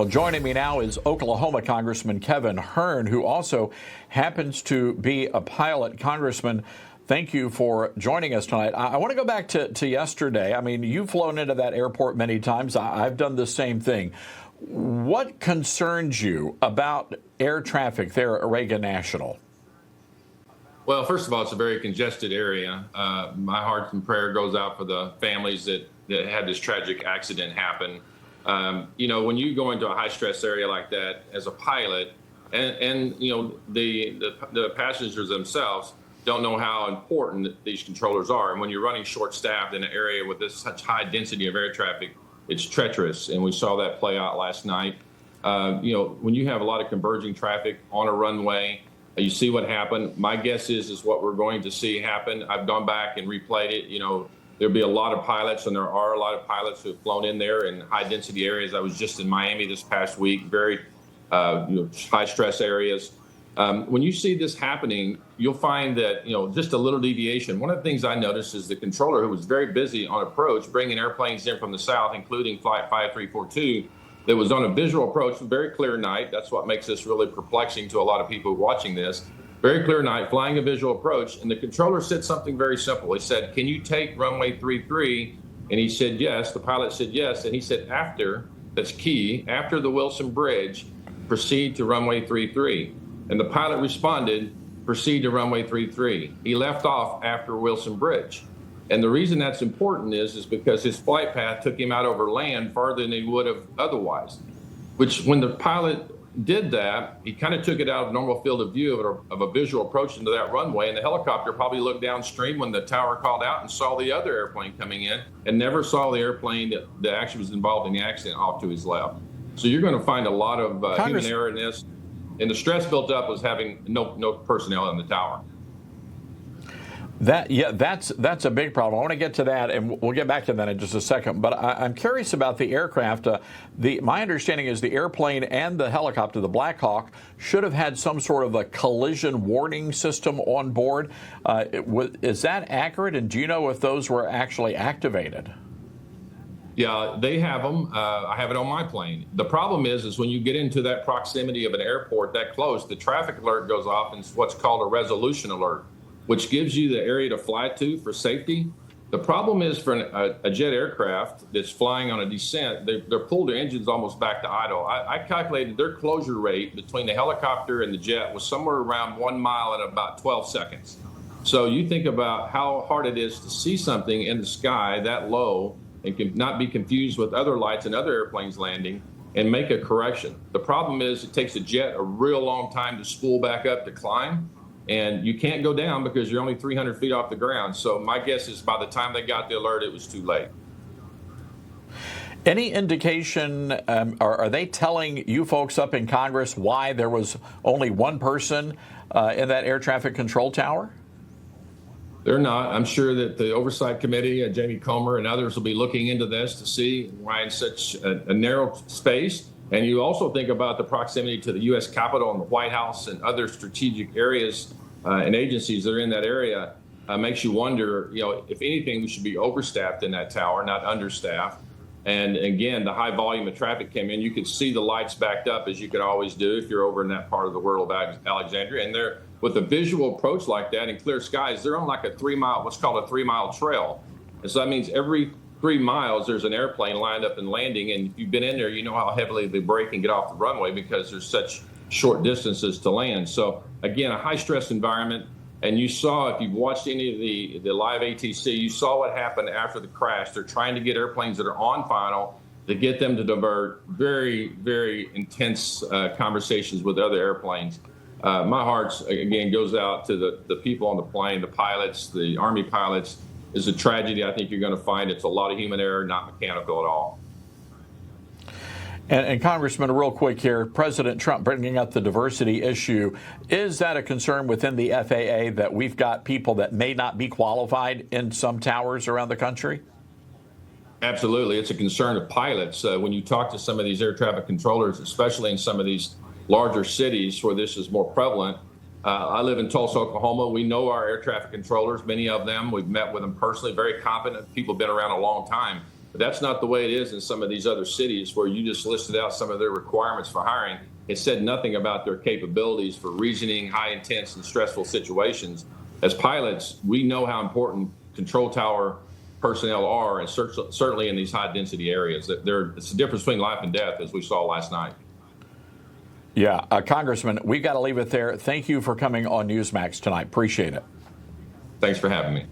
Well, joining me now is Oklahoma Congressman Kevin Hern, who also happens to be a pilot. Congressman, thank you for joining us tonight. I want to go back to yesterday. I mean, you've flown into that airport many times. I've done the same thing. What concerns you about air traffic there at Reagan National? Well, first of all, it's a very congested area. My heart and prayer goes out for the families that had this tragic accident happen. When you go into a high-stress area like that as a pilot, and the passengers themselves don't know how important these controllers are. And when you're running short-staffed in an area with such high density of air traffic, it's treacherous, and we saw that play out last night. When you have a lot of converging traffic on a runway, you see what happened. My guess is what we're going to see happen. I've gone back and replayed it. There'll be a lot of pilots, and there are a lot of pilots who have flown in there in high-density areas. I was just in Miami this past week, very high-stress areas. When you see this happening, you'll find that, just a little deviation. One of the things I noticed is the controller, who was very busy on approach, bringing airplanes in from the south, including Flight 5342, that was on a visual approach, very clear night. That's what makes this really perplexing to a lot of people watching this. Very clear night, flying a visual approach, and the controller said something very simple. He said, "Can you take runway 33?" And he said, yes. The pilot said, yes. And he said, that's key, after the Wilson Bridge, proceed to runway 33. And the pilot responded, proceed to runway 33. He left off after Wilson Bridge. And the reason that's important is because his flight path took him out over land farther than he would have otherwise, which when the pilot did that, he kind of took it out of normal field of view of a visual approach into that runway, and the helicopter probably looked downstream when the tower called out and saw the other airplane coming in and never saw the airplane that actually was involved in the accident off to his left. So you're going to find a lot of human error in this, and the stress built up was having no personnel in the tower. That's a big problem. I want to get to that, and we'll get back to that in just a second. But I'm curious about the aircraft. My understanding is the airplane and the helicopter, the Black Hawk, should have had some sort of a collision warning system on board. Is that accurate? And do you know if those were actually activated? Yeah, they have them. I have it on my plane. The problem is when you get into that proximity of an airport that close, the traffic alert goes off, and it's what's called a resolution alert, which gives you the area to fly to for safety. The problem is for a jet aircraft that's flying on a descent, they're pulled their engines almost back to idle. I calculated their closure rate between the helicopter and the jet was somewhere around 1 mile in about 12 seconds. So you think about how hard it is to see something in the sky that low and can not be confused with other lights and other airplanes landing and make a correction. The problem is it takes a jet a real long time to spool back up to climb. And you can't go down because you're only 300 feet off the ground. So my guess is by the time they got the alert, it was too late. Any indication, are they telling you folks up in Congress why there was only one person in that air traffic control tower? They're not. I'm sure that the Oversight Committee, Jamie Comer and others will be looking into this to see why in such a narrow space. And you also think about the proximity to the U.S. Capitol and the White House and other strategic areas and agencies that are in that area. Makes you wonder, if anything, we should be overstaffed in that tower, not understaffed. And again, the high volume of traffic came in. You could see the lights backed up, as you could always do if you're over in that part of the world of Alexandria. And they're with a visual approach like that in clear skies, they're on like what's called a 3-mile trail. And so that means every 3 miles, there's an airplane lined up and landing. And if you've been in there, you know how heavily they brake and get off the runway because there's such short distances to land. So again, a high stress environment. And you saw, if you've watched any of the live ATC, you saw what happened after the crash. They're trying to get airplanes that are on final to get them to divert. Very, very intense conversations with other airplanes. My heart, again, goes out to the people on the plane, the pilots, the Army pilots. It's a tragedy. I think you're going to find it's a lot of human error, not mechanical at all. And Congressman, real quick here, President Trump bringing up the diversity issue. Is that a concern within the FAA that we've got people that may not be qualified in some towers around the country? Absolutely. It's a concern of pilots. When you talk to some of these air traffic controllers, especially in some of these larger cities where this is more prevalent. I live in Tulsa, Oklahoma. We know our air traffic controllers, many of them. We've met with them personally, very competent people, been around a long time. But that's not the way it is in some of these other cities where you just listed out some of their requirements for hiring. It said nothing about their capabilities for reasoning high intense and stressful situations. As pilots, we know how important control tower personnel are, and certainly in these high density areas. It's the difference between life and death, as we saw last night. Yeah, Congressman, we've got to leave it there. Thank you for coming on Newsmax tonight. Appreciate it. Thanks for having me.